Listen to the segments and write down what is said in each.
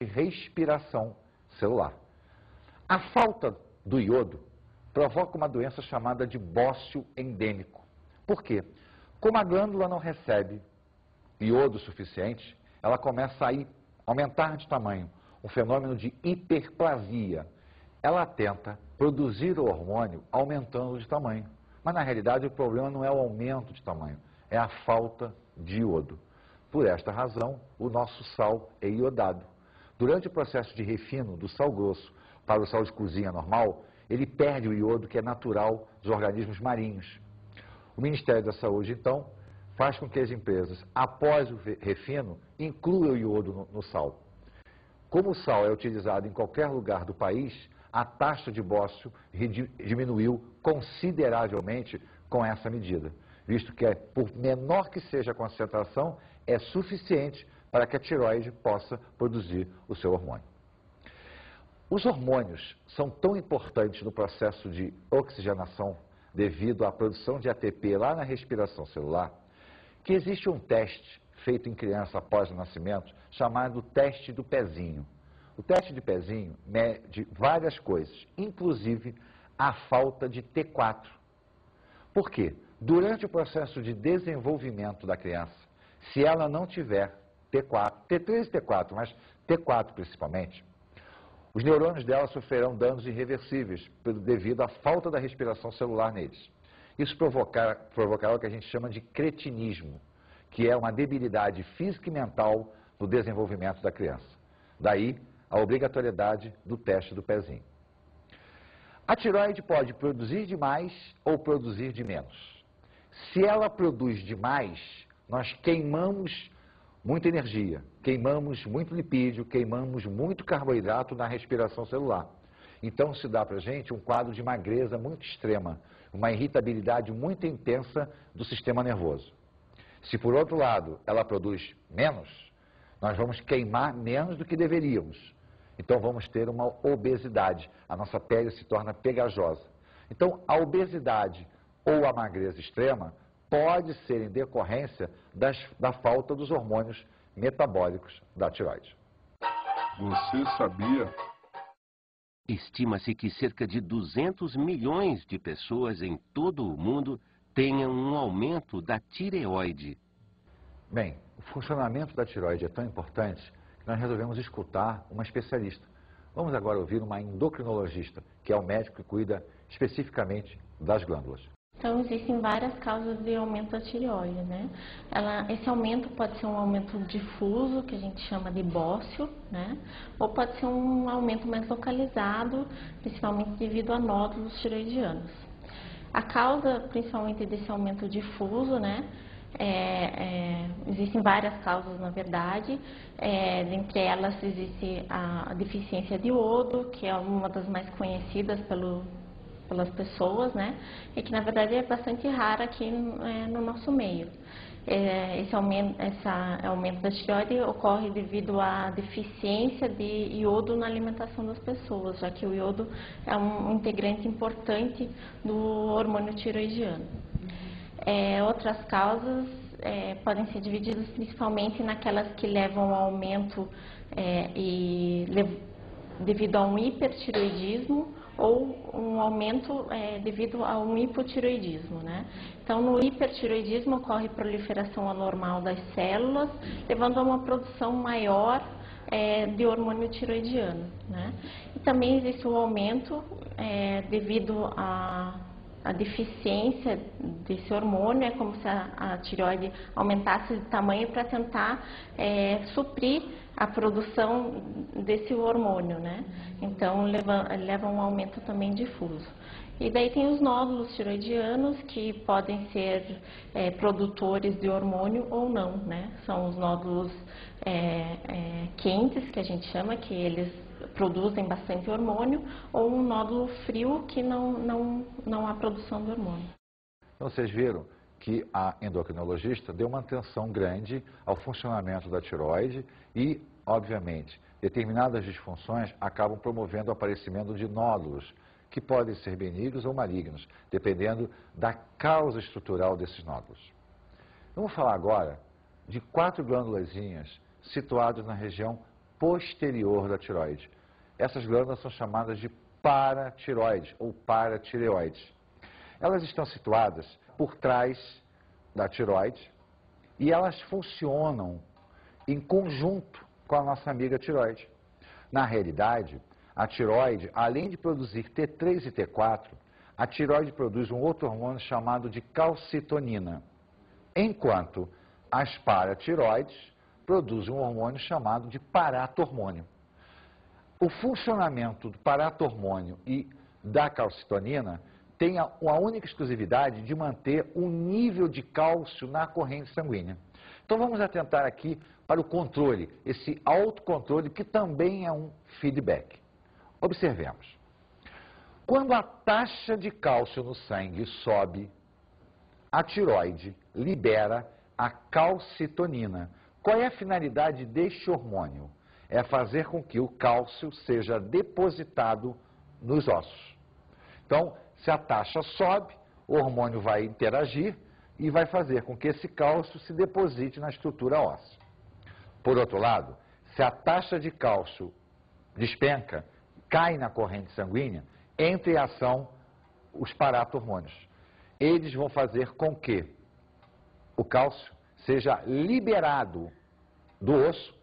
respiração celular. A falta do iodo provoca uma doença chamada de bócio endêmico. Por quê? Como a glândula não recebe iodo suficiente, ela começa a aumentar de tamanho, um fenômeno de hiperplasia. Ela tenta produzir o hormônio aumentando de tamanho. Mas, na realidade, o problema não é o aumento de tamanho, é a falta de iodo. Por esta razão, o nosso sal é iodado. Durante o processo de refino do sal grosso para o sal de cozinha normal, ele perde o iodo que é natural dos organismos marinhos. O Ministério da Saúde, então, faz com que as empresas, após o refino, incluam o iodo no sal. Como o sal é utilizado em qualquer lugar do país, a taxa de bócio diminuiu consideravelmente com essa medida, visto que, por menor que seja a concentração, é suficiente para que a tireoide possa produzir o seu hormônio. Os hormônios são tão importantes no processo de oxigenação devido à produção de ATP lá na respiração celular, que existe um teste feito em criança após o nascimento chamado teste do pezinho. O teste de pezinho mede várias coisas, inclusive a falta de T4. Por quê? Durante o processo de desenvolvimento da criança, se ela não tiver T4, T3 e T4, mas T4 principalmente, os neurônios dela sofrerão danos irreversíveis devido à falta da respiração celular neles. Isso provocará o que a gente chama de cretinismo, que é uma debilidade física e mental no desenvolvimento da criança. Daí a obrigatoriedade do teste do pezinho. A tireoide pode produzir de mais ou produzir de menos. Se ela produz demais, nós queimamos muita energia, queimamos muito lipídio, queimamos muito carboidrato na respiração celular. Então se dá para a gente um quadro de magreza muito extrema, uma irritabilidade muito intensa do sistema nervoso. Se por outro lado ela produz menos, nós vamos queimar menos do que deveríamos. Então vamos ter uma obesidade, a nossa pele se torna pegajosa. Então a obesidade ou a magreza extrema pode ser em decorrência da falta dos hormônios metabólicos da tireoide. Você sabia? Estima-se que cerca de 200 milhões de pessoas em todo o mundo tenham um aumento da tireoide. Bem, o funcionamento da tireoide é tão importante que nós resolvemos escutar uma especialista. Vamos agora ouvir uma endocrinologista, que é o médico que cuida especificamente das glândulas. Então, existem várias causas de aumento da tireoide, né? Esse aumento pode ser um aumento difuso, que a gente chama de bócio, né? Ou pode ser um aumento mais localizado, principalmente devido a nódulos tireoidianos. A causa, principalmente, desse aumento difuso, né? Existem várias causas, na verdade. Dentre elas, existe a deficiência de iodo, que é uma das mais conhecidas pelas pessoas, né? E que na verdade é bastante rara aqui no nosso meio. Esse aumento da tireoide ocorre devido à deficiência de iodo na alimentação das pessoas, já que o iodo é um integrante importante do hormônio tireoidiano. Outras causas podem ser divididas principalmente naquelas que levam ao aumento devido a um hipertireoidismo ou um aumento devido a um hipotireoidismo, né? Então, no hipertireoidismo ocorre proliferação anormal das células, levando a uma produção maior de hormônio tireoidiano, né? E também existe um aumento devido à deficiência desse hormônio. É como se a tireoide aumentasse de tamanho para tentar suprir a produção desse hormônio, né? Então leva a um aumento também difuso. E daí tem os nódulos tireoidianos, que podem ser produtores de hormônio ou não, né? São os nódulos quentes, que a gente chama, que eles produzem bastante hormônio, ou um nódulo frio, que não há produção de hormônio. Então vocês viram que a endocrinologista deu uma atenção grande ao funcionamento da tireoide e, obviamente, determinadas disfunções acabam promovendo o aparecimento de nódulos, que podem ser benignos ou malignos, dependendo da causa estrutural desses nódulos. Vamos falar agora de 4 glândulazinhas situadas na região posterior da tireoide. Essas glândulas são chamadas de paratireoides ou paratireoides. Elas estão situadas por trás da tireoide e elas funcionam em conjunto com a nossa amiga tireoide. Na realidade, a tireoide, além de produzir T3 e T4, a tireoide produz um outro hormônio chamado de calcitonina, enquanto as paratireoides produzem um hormônio chamado de paratormônio. O funcionamento do paratormônio e da calcitonina tem a única exclusividade de manter o nível de cálcio na corrente sanguínea. Então vamos atentar aqui para o controle, esse autocontrole que também é um feedback. Observemos. Quando a taxa de cálcio no sangue sobe, a tireoide libera a calcitonina. Qual é a finalidade deste hormônio? É fazer com que o cálcio seja depositado nos ossos. Então, se a taxa sobe, o hormônio vai interagir e vai fazer com que esse cálcio se deposite na estrutura óssea. Por outro lado, se a taxa de cálcio despenca, cai na corrente sanguínea, entra em ação os paratormônios. Eles vão fazer com que o cálcio seja liberado do osso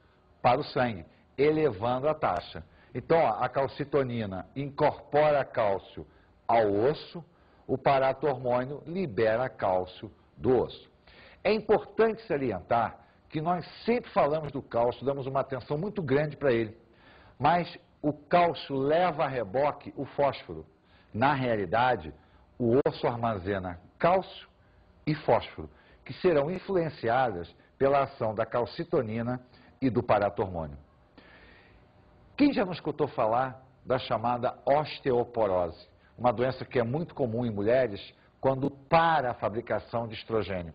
para o sangue, elevando a taxa. Então, a calcitonina incorpora cálcio ao osso, o paratormônio libera cálcio do osso. É importante salientar que nós sempre falamos do cálcio, damos uma atenção muito grande para ele, mas o cálcio leva a reboque o fósforo. Na realidade, o osso armazena cálcio e fósforo, que serão influenciadas pela ação da calcitonina e do paratormônio. Quem já não escutou falar da chamada osteoporose? Uma doença que é muito comum em mulheres quando para a fabricação de estrogênio.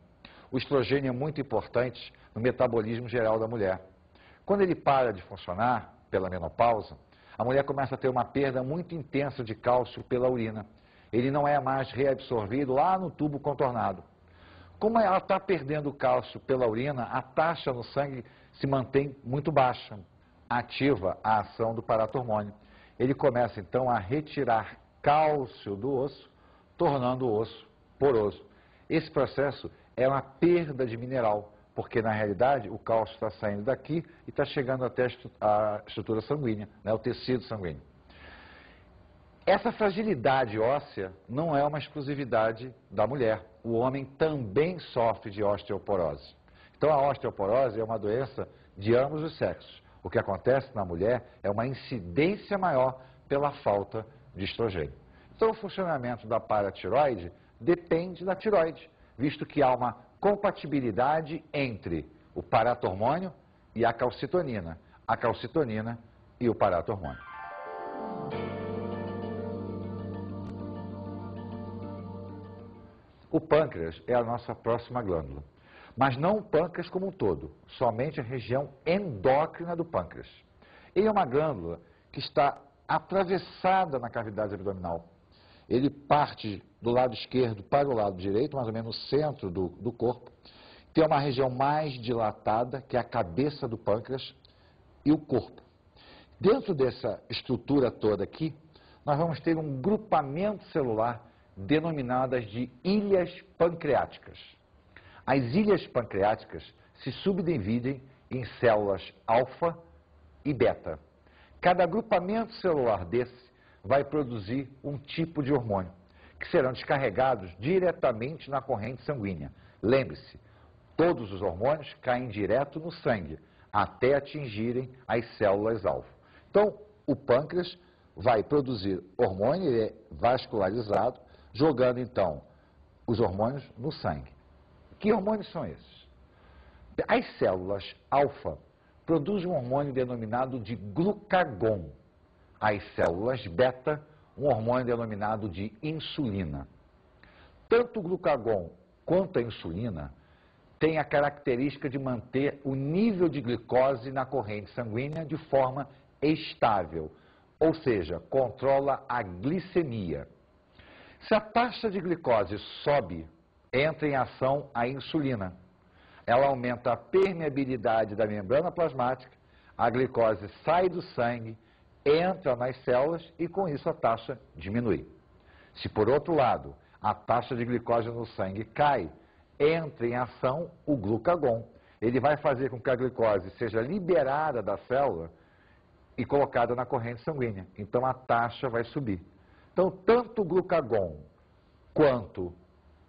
O estrogênio é muito importante no metabolismo geral da mulher. Quando ele para de funcionar, pela menopausa, a mulher começa a ter uma perda muito intensa de cálcio pela urina. Ele não é mais reabsorvido lá no tubo contornado. Como ela está perdendo cálcio pela urina, a taxa no sangue se mantém muito baixa, ativa a ação do paratormônio. Ele começa então a retirar cálcio do osso, tornando o osso poroso. Esse processo é uma perda de mineral, porque na realidade o cálcio está saindo daqui e está chegando até a estrutura sanguínea, né, o tecido sanguíneo. Essa fragilidade óssea não é uma exclusividade da mulher. O homem também sofre de osteoporose. Então a osteoporose é uma doença de ambos os sexos. O que acontece na mulher é uma incidência maior pela falta de estrogênio. Então o funcionamento da paratireoide depende da tireoide, visto que há uma compatibilidade entre o paratormônio e a calcitonina e o paratormônio. O pâncreas é a nossa próxima glândula, mas não o pâncreas como um todo, somente a região endócrina do pâncreas. Ele é uma glândula que está atravessada na cavidade abdominal. Ele parte do lado esquerdo para o lado direito, mais ou menos no centro do corpo. Tem uma região mais dilatada, que é a cabeça do pâncreas, e o corpo. Dentro dessa estrutura toda aqui, nós vamos ter um grupamento celular denominadas de ilhas pancreáticas. As ilhas pancreáticas se subdividem em células alfa e beta. Cada agrupamento celular desse vai produzir um tipo de hormônio, que serão descarregados diretamente na corrente sanguínea. Lembre-se, todos os hormônios caem direto no sangue, até atingirem as células-alvo. Então, o pâncreas vai produzir hormônio, ele é vascularizado, jogando então os hormônios no sangue. Que hormônios são esses? As células alfa produzem um hormônio denominado de glucagon. As células beta, um hormônio denominado de insulina. Tanto o glucagon quanto a insulina têm a característica de manter o nível de glicose na corrente sanguínea de forma estável, ou seja, controla a glicemia. Se a taxa de glicose sobe, entra em ação a insulina. Ela aumenta a permeabilidade da membrana plasmática, a glicose sai do sangue, entra nas células e com isso a taxa diminui. Se por outro lado a taxa de glicose no sangue cai, entra em ação o glucagon. Ele vai fazer com que a glicose seja liberada da célula e colocada na corrente sanguínea. Então a taxa vai subir. Então tanto o glucagon quanto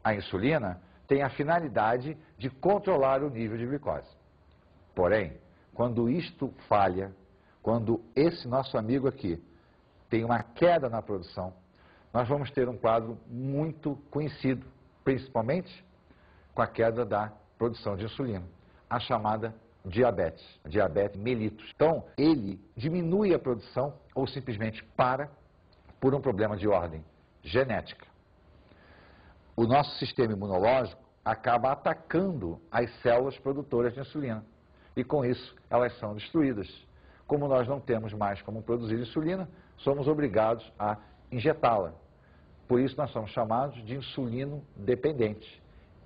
a insulina têm a finalidade de controlar o nível de glicose. Porém, quando isto falha, quando esse nosso amigo aqui tem uma queda na produção, nós vamos ter um quadro muito conhecido, principalmente com a queda da produção de insulina, a chamada diabetes mellitus. Então, ele diminui a produção ou simplesmente para por um problema de ordem genética. O nosso sistema imunológico acaba atacando as células produtoras de insulina e com isso elas são destruídas. Como nós não temos mais como produzir insulina, somos obrigados a injetá-la. Por isso nós somos chamados de insulino dependentes.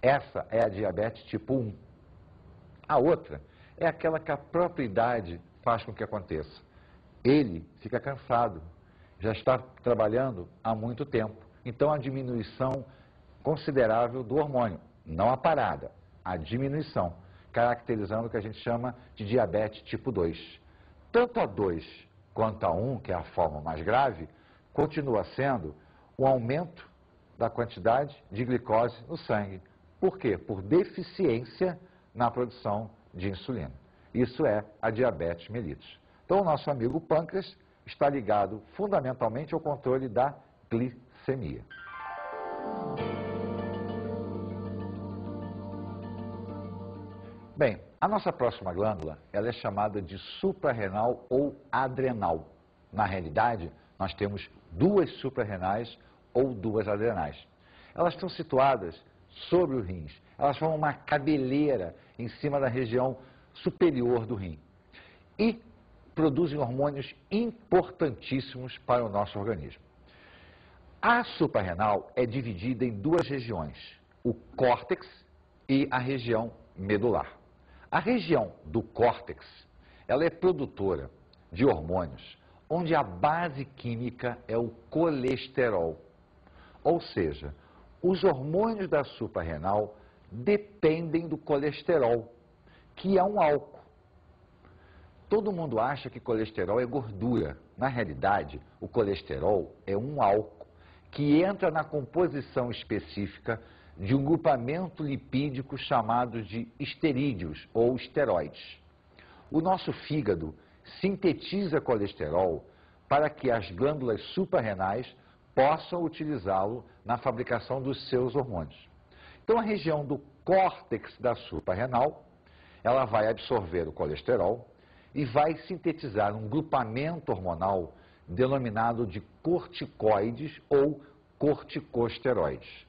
Essa é a diabetes tipo 1. A outra é aquela que a própria idade faz com que aconteça. Ele fica cansado, já está trabalhando há muito tempo. Então a diminuição considerável do hormônio, não a parada, a diminuição, caracterizando o que a gente chama de diabetes tipo 2. Tanto a 2 quanto a 1, que é a forma mais grave, continua sendo um aumento da quantidade de glicose no sangue. Por quê? Por deficiência na produção de insulina. Isso é a diabetes mellitus. Então, o nosso amigo pâncreas está ligado fundamentalmente ao controle da glicemia. Bem, a nossa próxima glândula, ela é chamada de suprarrenal ou adrenal. Na realidade, nós temos duas suprarrenais ou duas adrenais. Elas estão situadas sobre os rins. Elas formam uma cabeleira em cima da região superior do rim. E produzem hormônios importantíssimos para o nosso organismo. A suprarrenal é dividida em duas regiões, o córtex e a região medular. A região do córtex, ela é produtora de hormônios onde a base química é o colesterol. Ou seja, os hormônios da suprarrenal dependem do colesterol, que é um álcool. Todo mundo acha que colesterol é gordura. Na realidade, o colesterol é um álcool que entra na composição específica de um grupamento lipídico chamado de esterídeos ou esteroides. O nosso fígado sintetiza colesterol para que as glândulas suprarrenais possam utilizá-lo na fabricação dos seus hormônios. Então, a região do córtex da suprarrenal, ela vai absorver o colesterol e vai sintetizar um grupamento hormonal denominado de corticoides ou corticosteroides.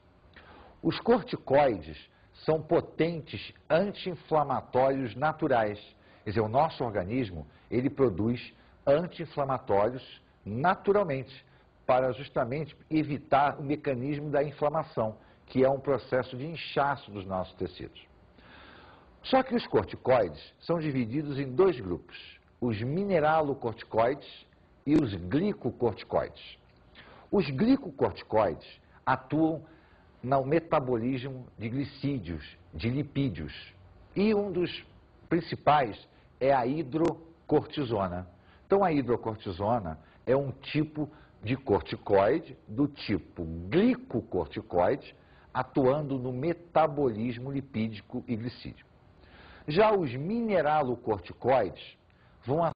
Os corticoides são potentes anti-inflamatórios naturais. Quer dizer, o nosso organismo, ele produz anti-inflamatórios naturalmente, para justamente evitar o mecanismo da inflamação, que é um processo de inchaço dos nossos tecidos. Só que os corticoides são divididos em dois grupos, os mineralocorticoides e os glicocorticoides. Os glicocorticoides atuam no metabolismo de glicídios, de lipídios. E um dos principais é a hidrocortisona. Então, a hidrocortisona é um tipo de corticoide do tipo glicocorticoide, atuando no metabolismo lipídico e glicídico. Já os mineralocorticoides vão